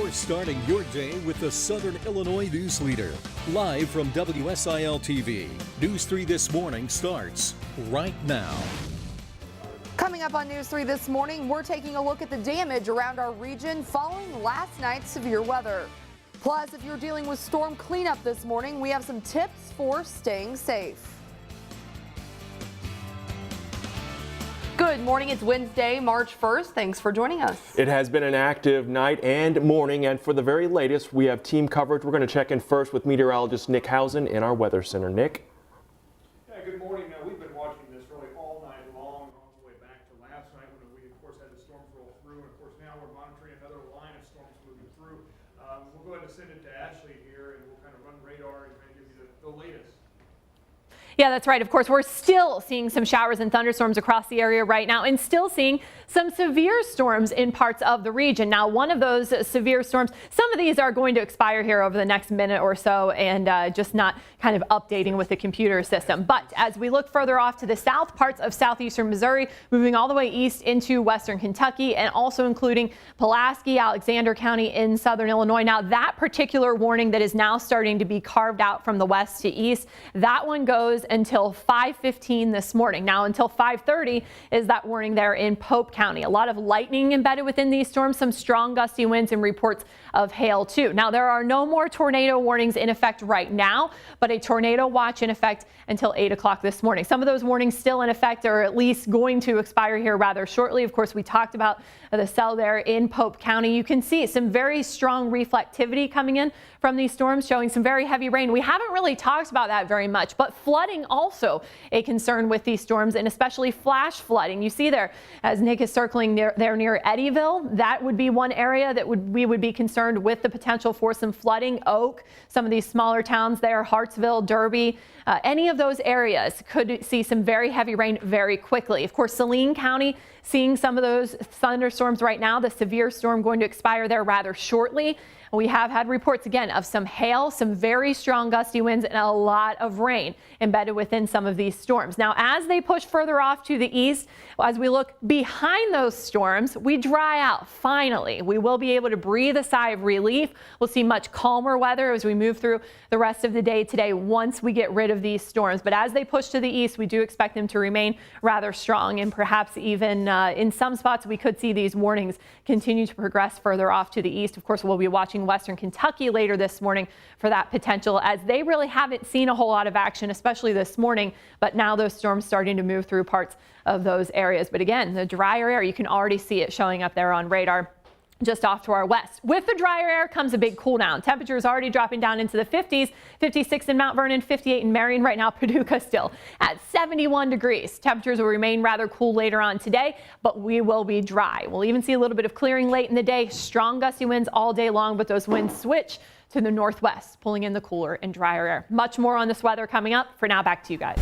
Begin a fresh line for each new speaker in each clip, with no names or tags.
You're starting your day with the Southern Illinois News Leader. Live from WSIL TV, News 3 This Morning starts right now.
Coming up on News 3 this morning, we're taking a look at the damage around our region following last night's severe weather. Plus, if you're dealing with storm cleanup this morning, we have some tips for staying safe. Good morning. It's Wednesday, March 1st. Thanks for joining us.
It has been an active night and morning, and for the very latest, we have team coverage. We're going to check in first with meteorologist Nick Housen in our weather center. Nick.
Yeah, good morning. We've been watching this really all night long, all the way back to last night when we, of course, had the storms roll through. And, of course, now we're monitoring another line of storms moving through. We'll go ahead and send it to Ashley here, and we'll kind of run radar and kind of give you the latest.
Yeah, that's right. Of course, we're still seeing some showers and thunderstorms across the area right now and still seeing some severe storms in parts of the region. Now, one of those severe storms, some of these are going to expire here over the next minute or so and just not kind of updating with the computer system. But as we look further off to the south, parts of southeastern Missouri, moving all the way east into western Kentucky and also including Pulaski, Alexander County in southern Illinois. Now, that particular warning that is now starting to be carved out from the west to east, that one goes until 5:15 this morning. Now until 5:30 is that warning there in Pope County. A lot of lightning embedded within these storms, some strong gusty winds and reports of hail too. Now there are no more tornado warnings in effect right now, but a tornado watch in effect until 8 o'clock this morning. Some of those warnings still in effect or at least going to expire here rather shortly. Of course, we talked about the cell there in Pope County. You can see some very strong reflectivity coming in from these storms, showing some very heavy rain. We haven't really talked about that very much, but flooding also a concern with these storms and especially flash flooding. You see there as Nick is circling near Eddyville, that would be one area that we would be concerned with the potential for some flooding. Oak, some of these smaller towns there, Hartsville, Derby, any of those areas could see some very heavy rain very quickly. Of course, Saline County seeing some of those thunderstorms right now, the severe storm going to expire there rather shortly. We have had reports again of some hail, some very strong gusty winds and a lot of rain embedded within some of these storms. Now, as they push further off to the east, as we look behind those storms, we dry out. Finally, we will be able to breathe a sigh of relief. We'll see much calmer weather as we move through the rest of the day today once we get rid of these storms. But as they push to the east, we do expect them to remain rather strong and perhaps even in some spots we could see these warnings continue to progress further off to the east. Of course, we'll be watching western Kentucky later this morning for that potential as they really haven't seen a whole lot of action, especially this morning. But now those storms starting to move through parts of those areas. But again, the drier air, you can already see it showing up there on radar just off to our west. With the drier air comes a big cool down. Temperatures already dropping down into the 50s, 56 in Mount Vernon, 58 in Marion. Right now, Paducah still at 71 degrees. Temperatures will remain rather cool later on today, but we will be dry. We'll even see a little bit of clearing late in the day. Strong gusty winds all day long, but those winds switch to the northwest, pulling in the cooler and drier air. Much more on this weather coming up. For now, back to you guys.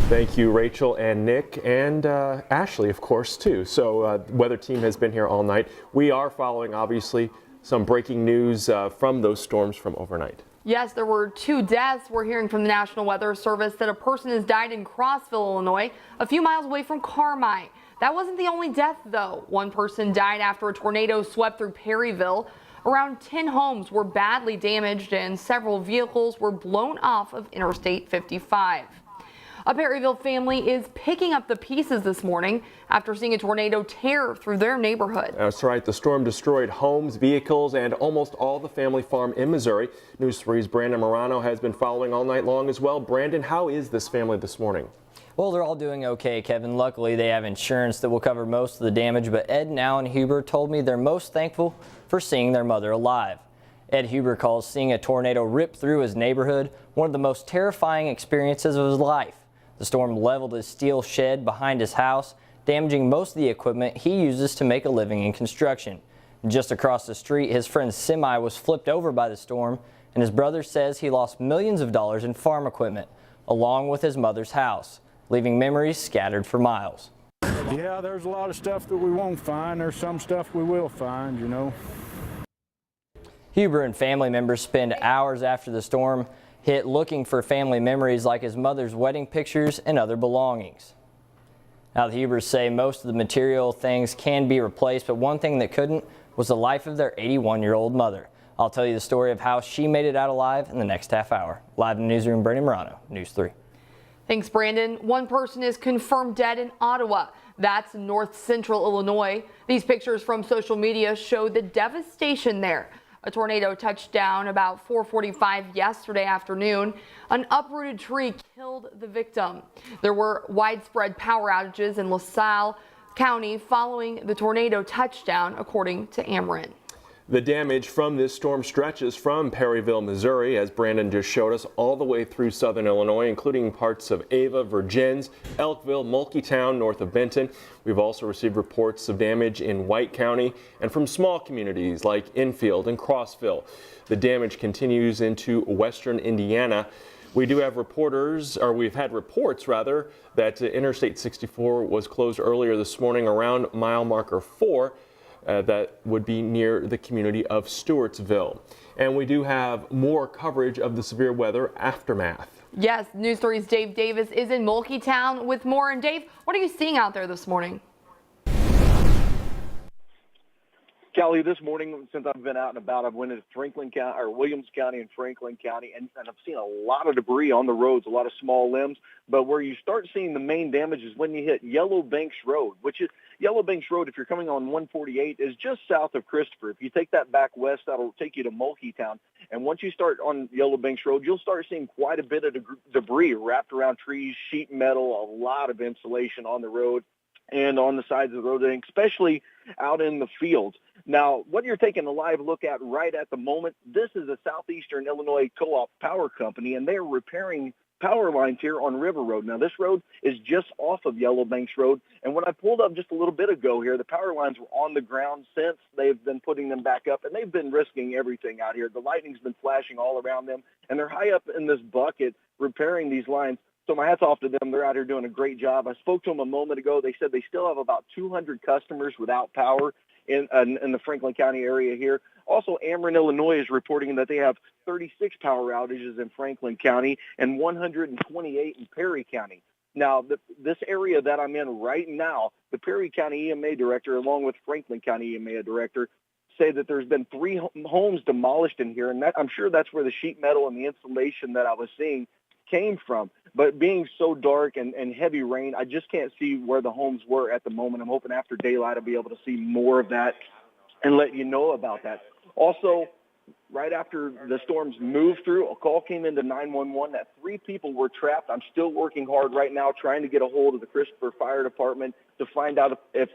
Thank you, Rachel and Nick, and Ashley, of course, too. So weather team has been here all night. We are following, obviously, some breaking news from those storms from overnight.
Yes, there were 2 deaths. We're hearing from the National Weather Service that a person has died in Crossville, Illinois, a few miles away from Carmine. That wasn't the only death, though. One person died after a tornado swept through Perryville. Around 10 homes were badly damaged and several vehicles were blown off of Interstate 55. A Perryville family is picking up the pieces this morning after seeing a tornado tear through their neighborhood.
That's right. The storm destroyed homes, vehicles, and almost all the family farm in Missouri. News 3's Brandon Morano has been following all night long as well. Brandon, how is this family this morning?
Well, they're all doing okay, Kevin. Luckily, they have insurance that will cover most of the damage, but Ed and Alan Huber told me they're most thankful for seeing their mother alive. Ed Huber calls seeing a tornado rip through his neighborhood one of the most terrifying experiences of his life. The storm leveled his steel shed behind his house, damaging most of the equipment he uses to make a living in construction. Just across the street, his friend's semi was flipped over by the storm, and his brother says he lost millions of dollars in farm equipment, along with his mother's house, leaving memories scattered for miles.
Yeah, there's a lot of stuff that we won't find. There's some stuff we will find, you know.
Huber and family members spend hours after the storm hit looking for family memories like his mother's wedding pictures and other belongings. Now, the Hubers say most of the material things can be replaced, but one thing that couldn't was the life of their 81-year-old mother. I'll tell you the story of how she made it out alive in the next half hour. Live in the newsroom, Brandon Morano, News 3.
Thanks, Brandon. One person is confirmed dead in Ottawa. That's north central Illinois. These pictures from social media show the devastation there. A tornado touched down about 4:45 yesterday afternoon. An uprooted tree killed the victim. There were widespread power outages in LaSalle County following the tornado touchdown, according to Ameren.
The damage from this storm stretches from Perryville, Missouri, as Brandon just showed us, all the way through southern Illinois, including parts of Ava, Virgins, Elkville, Mulkeytown, north of Benton. We've also received reports of damage in White County and from small communities like Enfield and Crossville. The damage continues into western Indiana. We do have we've had reports that Interstate 64 was closed earlier this morning around mile marker 4. That would be near the community of Stewartsville. And we do have more coverage of the severe weather aftermath.
Yes, News 3's Dave Davis is in Mulkeytown with more. And Dave, what are you seeing out there this morning?
Kelly, this morning, since I've been out and about, I've went into Franklin County, or Williams County and Franklin County, and I've seen a lot of debris on the roads, a lot of small limbs. But where you start seeing the main damage is when you hit Yellow Banks Road, which is Yellow Banks Road, if you're coming on 148, is just south of Christopher. If you take that back west, that'll take you to Mulkeytown. And once you start on Yellow Banks Road, you'll start seeing quite a bit of debris wrapped around trees, sheet metal, a lot of insulation on the road and on the sides of the road, and especially out in the fields. Now, what you're taking a live look at right at the moment, this is a Southeastern Illinois Co-op Power Company, and they're repairing power lines here on River Road. Now, this road is just off of Yellow Banks Road, and when I pulled up just a little bit ago here, the power lines were on the ground since. They've been putting them back up, and they've been risking everything out here. The lightning's been flashing all around them, and they're high up in this bucket repairing these lines. So my hat's off to them. They're out here doing a great job. I spoke to them a moment ago. They said they still have about 200 customers without power in the Franklin County area here. Also, Ameren, Illinois is reporting that they have 36 power outages in Franklin County and 128 in Perry County. Now, this area that I'm in right now, the Perry County EMA director, along with Franklin County EMA director, say that there's been 3 homes demolished in here, and that, I'm sure that's where the sheet metal and the insulation that I was seeing came from. But being so dark and heavy rain, I just can't see where the homes were at the moment. I'm hoping after daylight I'll be able to see more of that and let you know about that. Also, right after the storms moved through, a call came into 911 that 3 people were trapped. I'm still working hard right now trying to get a hold of the Christopher Fire Department to find out if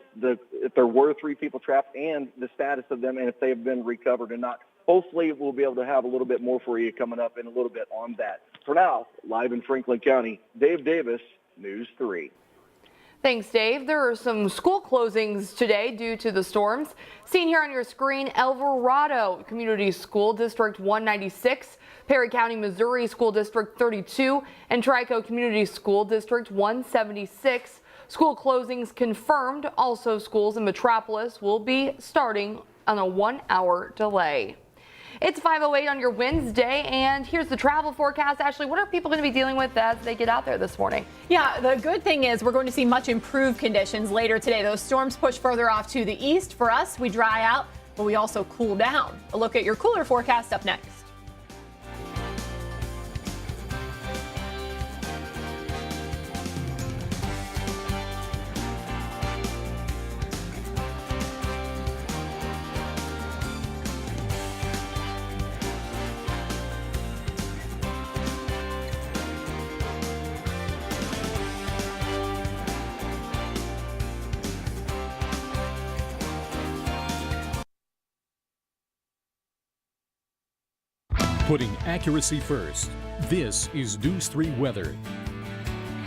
there were 3 people trapped and the status of them and if they have been recovered or not. Hopefully we'll be able to have a little bit more for you coming up in a little bit on that. For now, live in Franklin County, Dave Davis, News 3.
Thanks, Dave. There are some school closings today due to the storms. Seen here on your screen, Alvarado Community School District 196, Perry County, Missouri School District 32, and Trico Community School District 176. School closings confirmed. Also, schools in Metropolis will be starting on a 1-hour delay. It's 5:08 on your Wednesday, and here's the travel forecast. Ashley, what are people going to be dealing with as they get out there this morning?
Yeah, the good thing is we're going to see much improved conditions later today. Those storms push further off to the east. For us, we dry out, but we also cool down. A look at your cooler forecast up next.
Putting accuracy first. This is News 3 weather.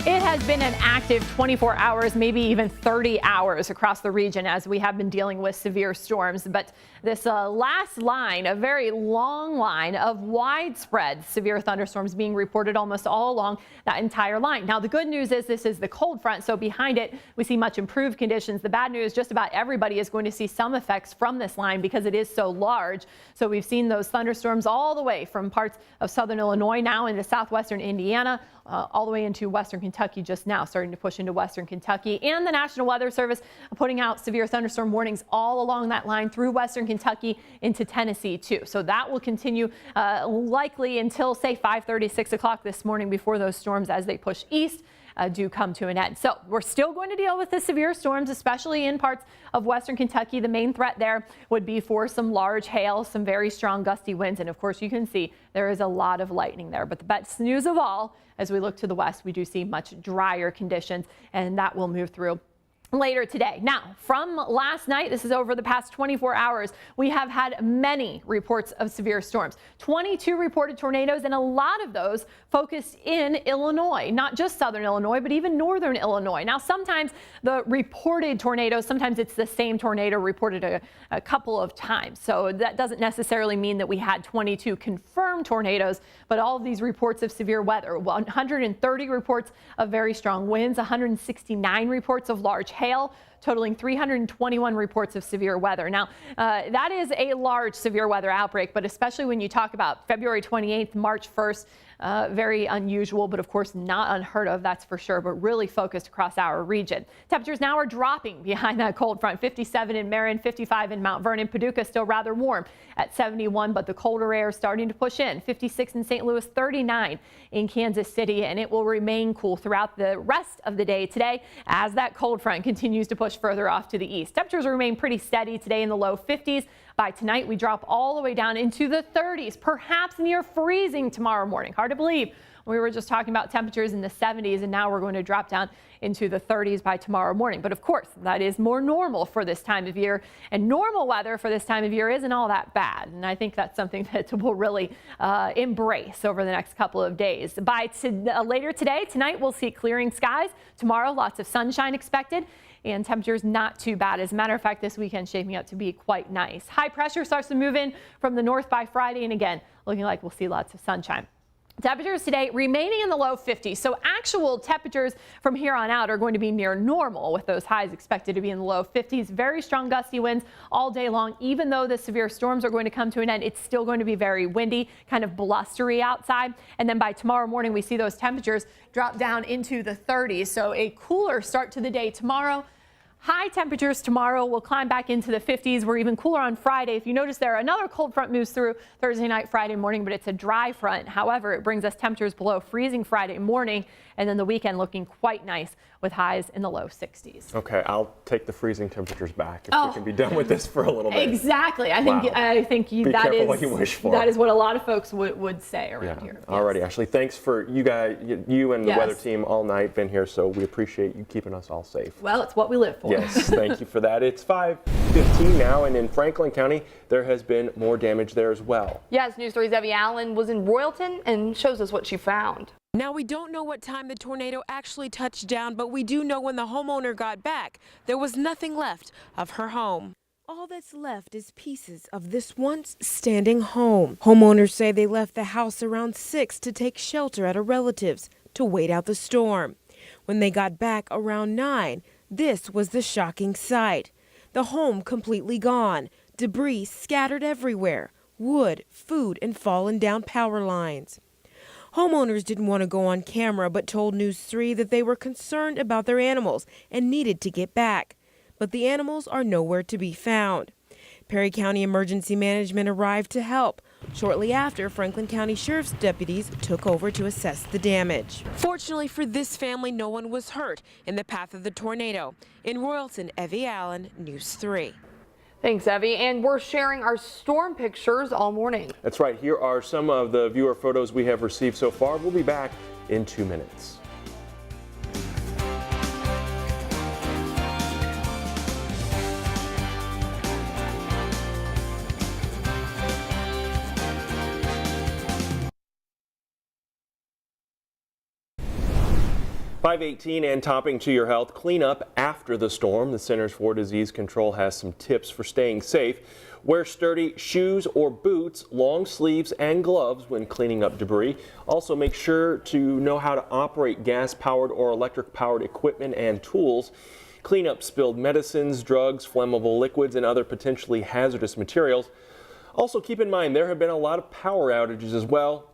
It has been an active 24 hours, maybe even 30 hours across the region as we have been dealing with severe storms. But this last line, a very long line of widespread severe thunderstorms being reported almost all along that entire line. Now, the good news is this is the cold front, so behind it we see much improved conditions. The bad news, just about everybody is going to see some effects from this line because it is so large. So we've seen those thunderstorms all the way from parts of southern Illinois now into southwestern Indiana, all the way into western Kentucky Kentucky just now, starting to push into western Kentucky, and the National Weather Service putting out severe thunderstorm warnings all along that line through western Kentucky into Tennessee too. So that will continue likely until say 5:30, 6 o'clock this morning before those storms, as they push east, do come to an end. So we're still going to deal with the severe storms, especially in parts of western Kentucky. The main threat there would be for some large hail, some very strong gusty winds. And of course, you can see there is a lot of lightning there. But the best news of all, as we look to the west, we do see much drier conditions, and that will move through later today. Now, from last night, this is over the past 24 hours, we have had many reports of severe storms. 22 reported tornadoes, and a lot of those focused in Illinois, not just southern Illinois, but even northern Illinois. Now, sometimes the reported tornadoes, sometimes it's the same tornado reported a couple of times. So that doesn't necessarily mean that we had 22 confirmed tornadoes, but all of these reports of severe weather, 130 reports of very strong winds, 169 reports of large hail, totaling 321 reports of severe weather. Now, that is a large severe weather outbreak, but especially when you talk about February 28th, March 1st, very unusual, but of course not unheard of, that's for sure, but really focused across our region. Temperatures now are dropping behind that cold front. 57 in Marion, 55 in Mount Vernon. Paducah still rather warm at 71, but the colder air is starting to push in. 56 in St. Louis, 39 in Kansas City, and it will remain cool throughout the rest of the day today as that cold front continues to push further off to the east. Temperatures remain pretty steady today in the low 50s. By tonight, we drop all the way down into the 30s, perhaps near freezing tomorrow morning. Hard to believe. We were just talking about temperatures in the 70s, and now we're going to drop down into the 30s by tomorrow morning. But of course, that is more normal for this time of year, and normal weather for this time of year isn't all that bad. And I think that's something that we'll really embrace over the next couple of days. By later today, tonight, we'll see clearing skies. Tomorrow, lots of sunshine expected, and temperatures not too bad. As a matter of fact, this weekend shaping up to be quite nice. High pressure starts to move in from the north by Friday, and again, looking like we'll see lots of sunshine. Temperatures today remaining in the low 50s, so actual temperatures from here on out are going to be near normal, with those highs expected to be in the low 50s. Very strong gusty winds all day long. Even though the severe storms are going to come to an end, it's still going to be very windy, kind of blustery outside. And then by tomorrow morning, we see those temperatures drop down into the 30s, so a cooler start to the day tomorrow. High temperatures tomorrow will climb back into the 50s. We're even cooler on Friday. If you notice there, another cold front moves through Thursday night, Friday morning, but it's a dry front. However, it brings us temperatures below freezing Friday morning, and then the weekend looking quite nice with highs in the low 60s.
Okay, I'll take the freezing temperatures back if we can be done with this for a little bit.
Exactly. I think that is what a lot of folks would say around here.
Alrighty, yes. Ashley, thanks for you and the weather team all night been here, so we appreciate you keeping us all safe.
Well, it's what we live for.
Yes, thank you for that. It's 5:15 now, and in Franklin County, there has been more damage there as well.
Yes, News 3's Evie Allen was in Royalton and shows us what she found.
Now, we don't know what time the tornado actually touched down, but we do know when the homeowner got back, there was nothing left of her home. All that's left is pieces of this once standing home. Homeowners say they left the house around 6 to take shelter at a relative's to wait out the storm. When they got back around 9, this was the shocking sight. The home completely gone, debris scattered everywhere, wood, food, and fallen down power lines. Homeowners didn't want to go on camera, but told News 3 that they were concerned about their animals and needed to get back. But the animals are nowhere to be found. Perry County Emergency Management arrived to help. Shortly after, Franklin County Sheriff's deputies took over to assess the damage. Fortunately for this family, no one was hurt in the path of the tornado. In Royalton, Evie Allen, News 3.
Thanks, Evie. And we're sharing our storm pictures all morning.
That's right. Here are some of the viewer photos we have received so far. We'll be back in 2 minutes. $5.18 and topping to your health. Clean up after the storm. The Centers for Disease Control has some tips for staying safe. Wear sturdy shoes or boots, long sleeves and gloves when cleaning up debris. Also make sure to know how to operate gas-powered or electric-powered equipment and tools. Clean up spilled medicines, drugs, flammable liquids, and other potentially hazardous materials. Also keep in mind there have been a lot of power outages as well.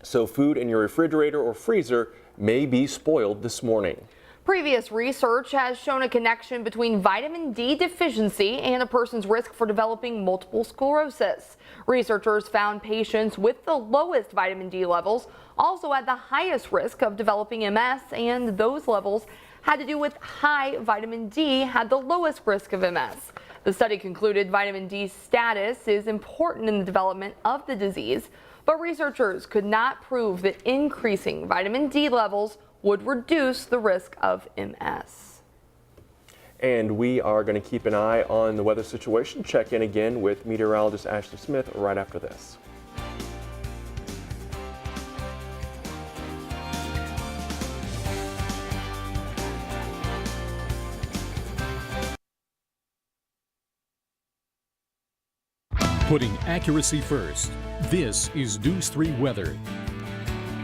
So food in your refrigerator or freezer may be spoiled this morning.
Previous research has shown a connection between vitamin D deficiency and a person's risk for developing multiple sclerosis. Researchers found patients with the lowest vitamin D levels also had the highest risk of developing MS, and those levels had to do with high vitamin D had the lowest risk of MS. The study concluded vitamin D status is important in the development of the disease, but researchers could not prove that increasing vitamin D levels would reduce the risk of MS.
And we are going to keep an eye on the weather situation. Check in again with meteorologist Ashley Smith right after this.
Putting accuracy first. This is News 3 Weather.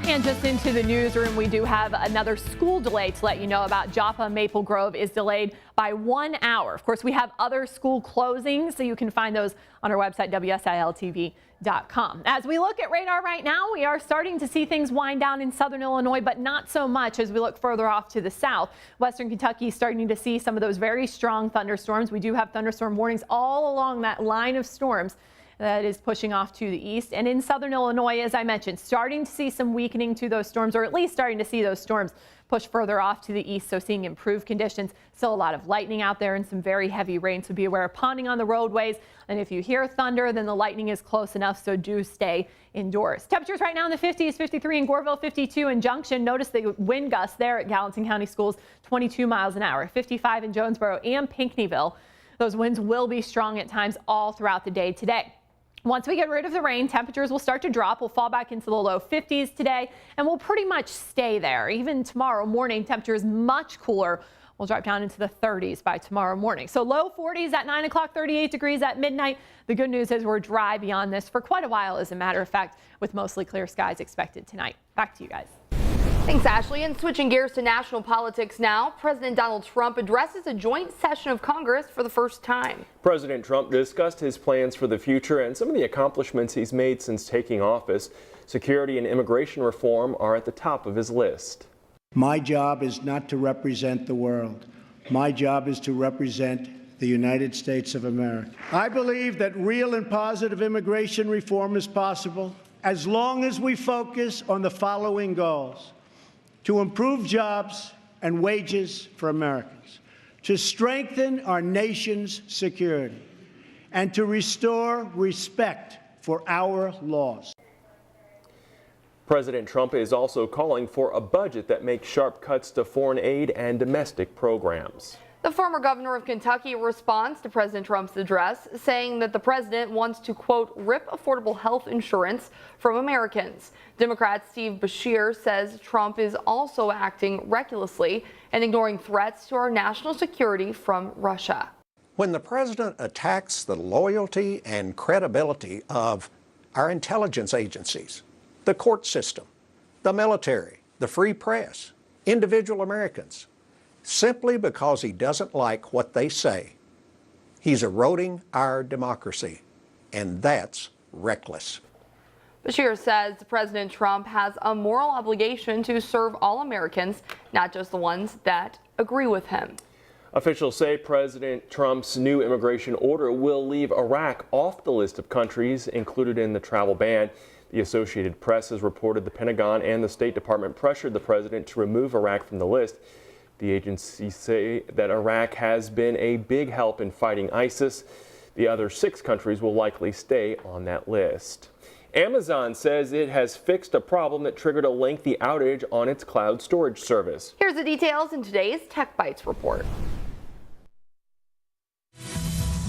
And just into the newsroom, we do have another school delay to let you know about. Joppa Maple Grove is delayed by 1 hour. Of course, we have other school closings, so you can find those on our website, WSILTV.com. As we look at radar right now, we are starting to see things wind down in southern Illinois, but not so much as we look further off to the south. Western Kentucky is starting to see some of those very strong thunderstorms. We do have thunderstorm warnings all along that line of storms that is pushing off to the east. And in southern Illinois, as I mentioned, starting to see some weakening to those storms, or at least starting to see those storms push further off to the east, so seeing improved conditions. Still a lot of lightning out there and some very heavy rain, so be aware of ponding on the roadways. And if you hear thunder, then the lightning is close enough, so do stay indoors. Temperatures right now in the 50s, 53 in Goreville, 52 in Junction. Notice the wind gusts there at Gallatin County Schools, 22 miles an hour, 55 in Jonesboro and Pinckneyville. Those winds will be strong at times all throughout the day today. Once we get rid of the rain, temperatures will start to drop. We'll fall back into the low 50s today, and we'll pretty much stay there. Even tomorrow morning, temperatures much cooler. We'll drop down into the 30s by tomorrow morning. So low 40s at 9 o'clock, 38 degrees at midnight. The good news is we're dry beyond this for quite a while, as a matter of fact, with mostly clear skies expected tonight. Back to you guys.
Thanks, Ashley. And switching gears to national politics now, President Donald Trump addresses a joint session of Congress for the first time.
President Trump discussed his plans for the future and some of the accomplishments he's made since taking office. Security and immigration reform are at the top of his list.
My job is not to represent the world. My job is to represent the United States of America. I believe that real and positive immigration reform is possible as long as we focus on the following goals: to improve jobs and wages for Americans, to strengthen our nation's security, and to restore respect for our laws.
President Trump is also calling for a budget that makes sharp cuts to foreign aid and domestic programs.
The former governor of Kentucky responds to President Trump's address, saying that the president wants to, quote, rip affordable health insurance from Americans. Democrat Steve Beshear says Trump is also acting recklessly and ignoring threats to our national security from Russia.
When the president attacks the loyalty and credibility of our intelligence agencies, the court system, the military, the free press, individual Americans, simply because he doesn't like what they say, he's eroding our democracy, and that's reckless.
Beshear says President Trump has a moral obligation to serve all Americans, not just the ones that agree with him.
Officials say President Trump's new immigration order will leave Iraq off the list of countries included in the travel ban. The Associated Press has reported the Pentagon and the State Department pressured the president to remove Iraq from the list. The agencies say that Iraq has been a big help in fighting ISIS. The other 6 countries will likely stay on that list. Amazon says it has fixed a problem that triggered a lengthy outage on its cloud storage service.
Here's the details in today's Tech Bites report.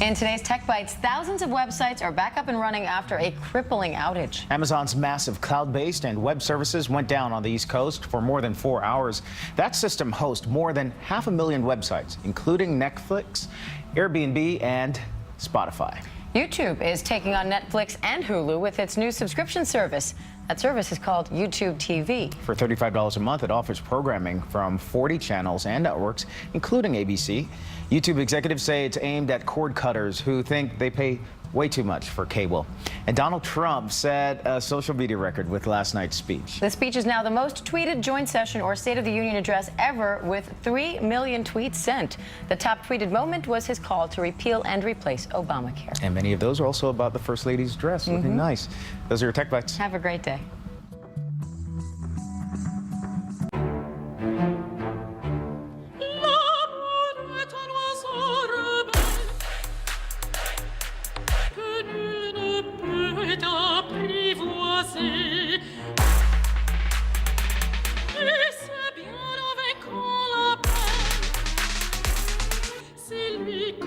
In today's Tech Bites, thousands of websites are back up and running after a crippling outage.
Amazon's massive cloud-based and web services went down on the East Coast for more than 4 hours. That system hosts more than 500,000 websites, including Netflix, Airbnb, and Spotify.
YouTube is taking on Netflix and Hulu with its new subscription service. That service is called YouTube TV.
For $35 a month, it offers programming from 40 channels and networks, including ABC. YouTube executives say it's aimed at cord cutters who think they pay way too much for cable. And Donald Trump set a social media record with last night's speech.
The speech is now the most tweeted joint session or State of the Union address ever, with 3 million tweets sent. The top tweeted moment was his call to repeal and replace Obamacare.
And many of those are also about the First Lady's dress, looking nice. Those are your Tech Bites.
Have a great day.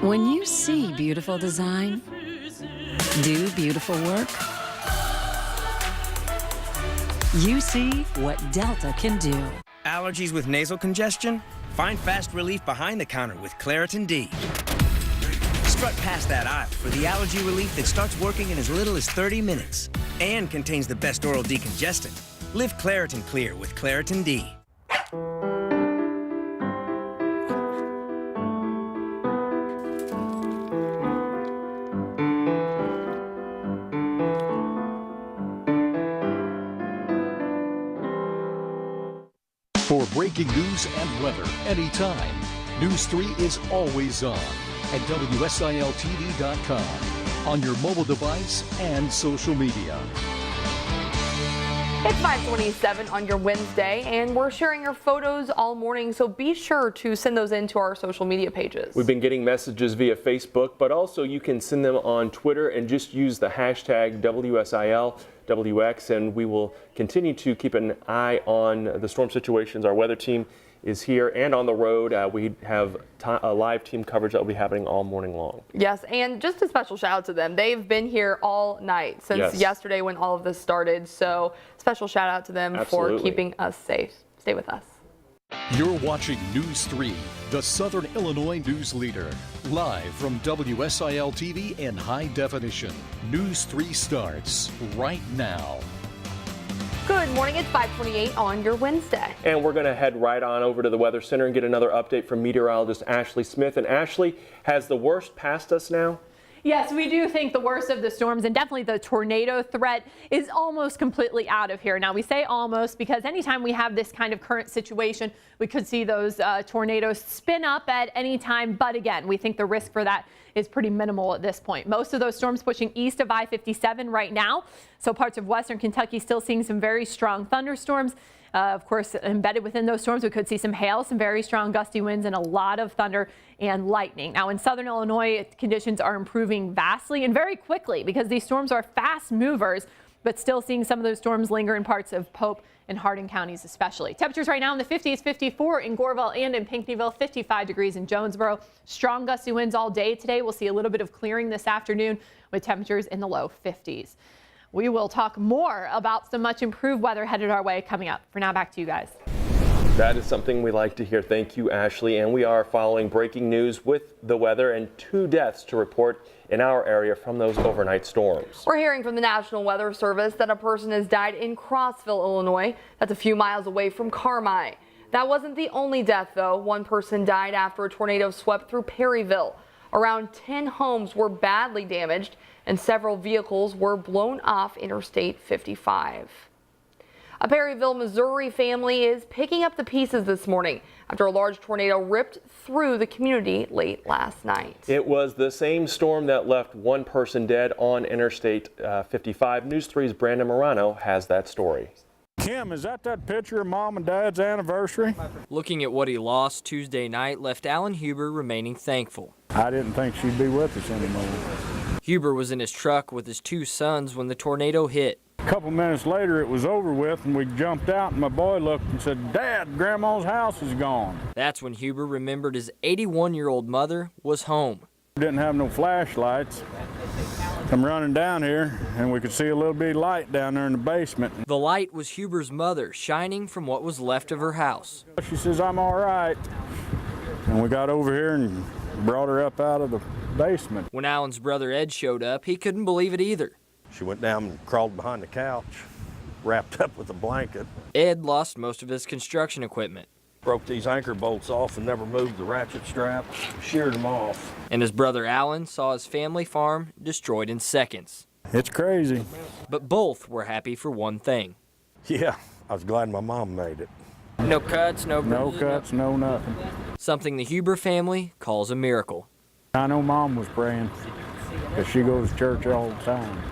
When you see beautiful design, do beautiful work, you see what Delta can do.
Allergies with nasal congestion? Find fast relief behind the counter with Claritin D. Strut past that aisle for the allergy relief that starts working in as little as 30 minutes and contains the best oral decongestant. Live Claritin Clear with Claritin D.
For breaking news and weather anytime, News 3 is always on at WSILTV.com, on your mobile device and social media.
It's 5:27 on your Wednesday, and we're sharing your photos all morning, so be sure to send those in to our social media pages.
We've been getting messages via Facebook, but also you can send them on Twitter and just use the hashtag WSILWX, and we will continue to keep an eye on the storm situations. Our weather team is here and on the road. We have a live team coverage that will be happening all morning long.
Yes, and just a special shout out to them. They've been here all night since yesterday when all of this started. So special shout out to them for keeping us safe. Stay with us.
You're watching News 3, the Southern Illinois news leader. Live from WSIL TV in high definition. News 3 starts right now.
Good morning, it's 5:28 on your Wednesday.
And we're going to head right on over to the Weather Center and get another update from meteorologist Ashley Smith. And Ashley, has the worst passed us now?
Yes, we do think the worst of the storms, and definitely the tornado threat, is almost completely out of here. Now, we say almost because anytime we have this kind of current situation, we could see those tornadoes spin up at any time. But again, we think the risk for that is pretty minimal at this point. Most of those storms pushing east of I-57 right now. So parts of western Kentucky still seeing some very strong thunderstorms. Of course, embedded within those storms, we could see some hail, some very strong gusty winds, and a lot of thunder and lightning. Now, in southern Illinois, conditions are improving vastly and very quickly because these storms are fast movers, but still seeing some of those storms linger in parts of Pope and Hardin counties especially. Temperatures right now in the 50s, 54 in Goreville and in Pinckneyville, 55 degrees in Jonesboro. Strong gusty winds all day today. We'll see a little bit of clearing this afternoon with temperatures in the low 50s. We will talk more about some much improved weather headed our way coming up. For now, back to you guys.
That is something we like to hear. Thank you, Ashley. And we are following breaking news with the weather and 2 deaths to report in our area from those overnight storms.
We're hearing from the National Weather Service that a person has died in Crossville, Illinois. That's a few miles away from Carmi. That wasn't the only death, though. One person died after a tornado swept through Perryville. Around 10 homes were badly damaged, and several vehicles were blown off Interstate 55. A Perryville, Missouri family is picking up the pieces this morning after a large tornado ripped through the community late last night.
It was the same storm that left one person dead on Interstate 55. News 3's Brandon Morano has that story.
Kim, is that picture of Mom and Dad's anniversary?
Looking at what he lost Tuesday night left Alan Huber remaining thankful.
I didn't think she'd be with us anymore.
Huber was in his truck with his 2 sons when the tornado hit.
A couple minutes later, it was over with, and we jumped out, and my boy looked and said, "Dad, Grandma's house is gone."
That's when Huber remembered his 81-year-old mother was home.
Didn't have no flashlights. I'm running down here, and we could see a little bitty light down there in the basement.
The light was Huber's mother, shining from what was left of her house.
She says, "I'm all right." And we got over here and brought her up out of the basement.
When Alan's brother Ed showed up, he couldn't believe it either.
She went down and crawled behind the couch, wrapped up with a blanket.
Ed lost most of his construction equipment.
Broke these anchor bolts off and never moved the ratchet strap. Sheared them off.
And his brother Alan saw his family farm destroyed in seconds.
It's crazy.
But both were happy for one thing.
Yeah, I was glad my mom made it.
No cuts, no bruises,
cuts, no nothing.
Something the Huber family calls a miracle.
I know Mom was praying, because she goes to church all the time.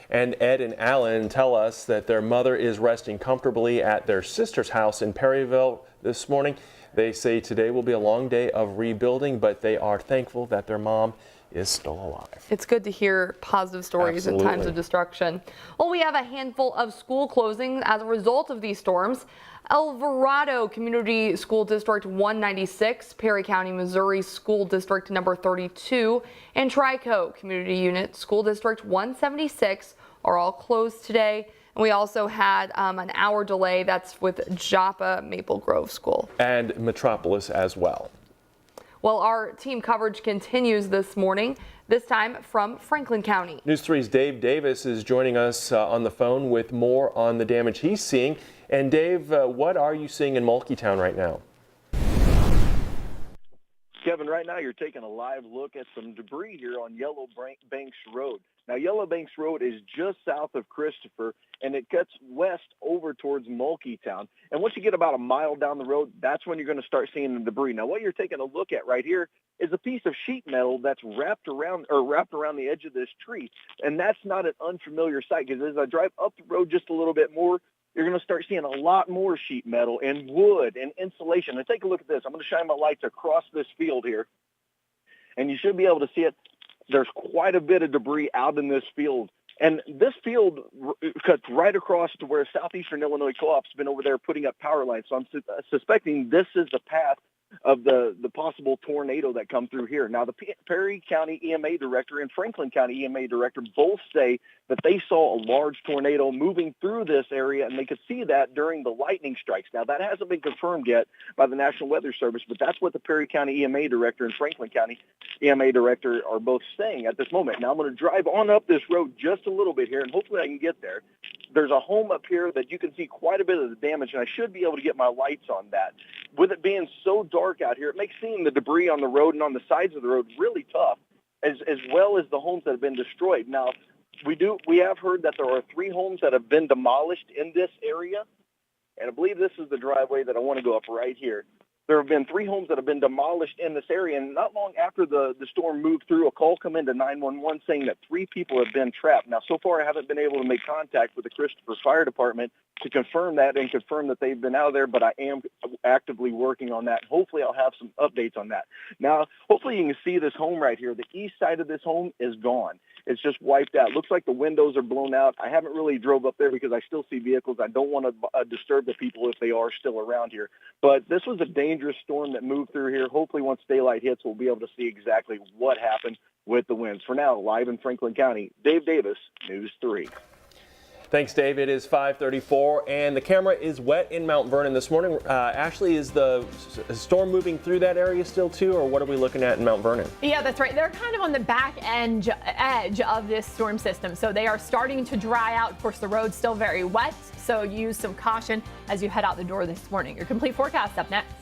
And Ed and Alan tell us that their mother is resting comfortably at their sister's house in Perryville this morning. They say today will be a long day of rebuilding, but they are thankful that their mom is still alive.
It's good to hear positive stories in times of destruction. Well, we have a handful of school closings as a result of these storms. Alvarado Community School District 196, Perry County, Missouri School District number 32, and Trico Community Unit School District 176 are all closed today. And we also had an hour delay. That's with Joppa Maple Grove School.
And Metropolis as well.
Well, our team coverage continues this morning, this time from Franklin County.
News 3's Dave Davis is joining us on the phone with more on the damage he's seeing. And Dave, what are you seeing in Mulkeytown right now?
Kevin, right now you're taking a live look at some debris here on Yellow Banks Road. Now, Yellow Banks Road is just south of Christopher, and it cuts west over towards Mulkeytown. And once you get about a mile down the road, that's when you're going to start seeing the debris. Now, what you're taking a look at right here is a piece of sheet metal that's wrapped around the edge of this tree. And that's not an unfamiliar sight, because as I drive up the road just a little bit more, you're going to start seeing a lot more sheet metal and wood and insulation. And take a look at this. I'm going to shine my lights across this field here, and you should be able to see it. There's quite a bit of debris out in this field. And this field cuts right across to where Southeastern Illinois Co-op's been over there putting up power lines. So I'm suspecting this is the path of the possible tornado that come through here. Now, the Perry County EMA director and Franklin County EMA director both say that they saw a large tornado moving through this area, and they could see that during the lightning strikes. Now, that hasn't been confirmed yet by the National Weather Service, but that's what the Perry County EMA director and Franklin County EMA director are both saying at this moment. Now, I'm going to drive on up this road just a little bit here, and hopefully I can get there. There's a home up here that you can see quite a bit of the damage, and I should be able to get my lights on that. With it being so dark out here, it makes seeing the debris on the road and on the sides of the road really tough, as well as the homes that have been destroyed. Now, we have heard that there are 3 homes that have been demolished in this area, and I believe this is the driveway that I want to go up right here. There have been 3 homes that have been demolished in this area, and not long after the storm moved through, a call come into 911 saying that 3 people have been trapped. Now, so far, I haven't been able to make contact with the Christopher Fire Department to confirm that and confirm that they've been out of there, but I am actively working on that. Hopefully, I'll have some updates on that. Now, hopefully, you can see this home right here. The east side of this home is gone. It's just wiped out. Looks like the windows are blown out. I haven't really drove up there because I still see vehicles. I don't want to disturb the people if they are still around here. But this was a dangerous storm that moved through here. Hopefully, once daylight hits, we'll be able to see exactly what happened with the winds. For now, live in Franklin County, Dave Davis, News 3.
Thanks, Dave. It is 5:34, and the camera is wet in Mount Vernon this morning. Ashley, is the storm moving through that area still, too, or what are we looking at in Mount Vernon?
Yeah, that's right. They're kind of on the back edge of this storm system, so they are starting to dry out. Of course, the road's still very wet, so use some caution as you head out the door this morning. Your complete forecast up next.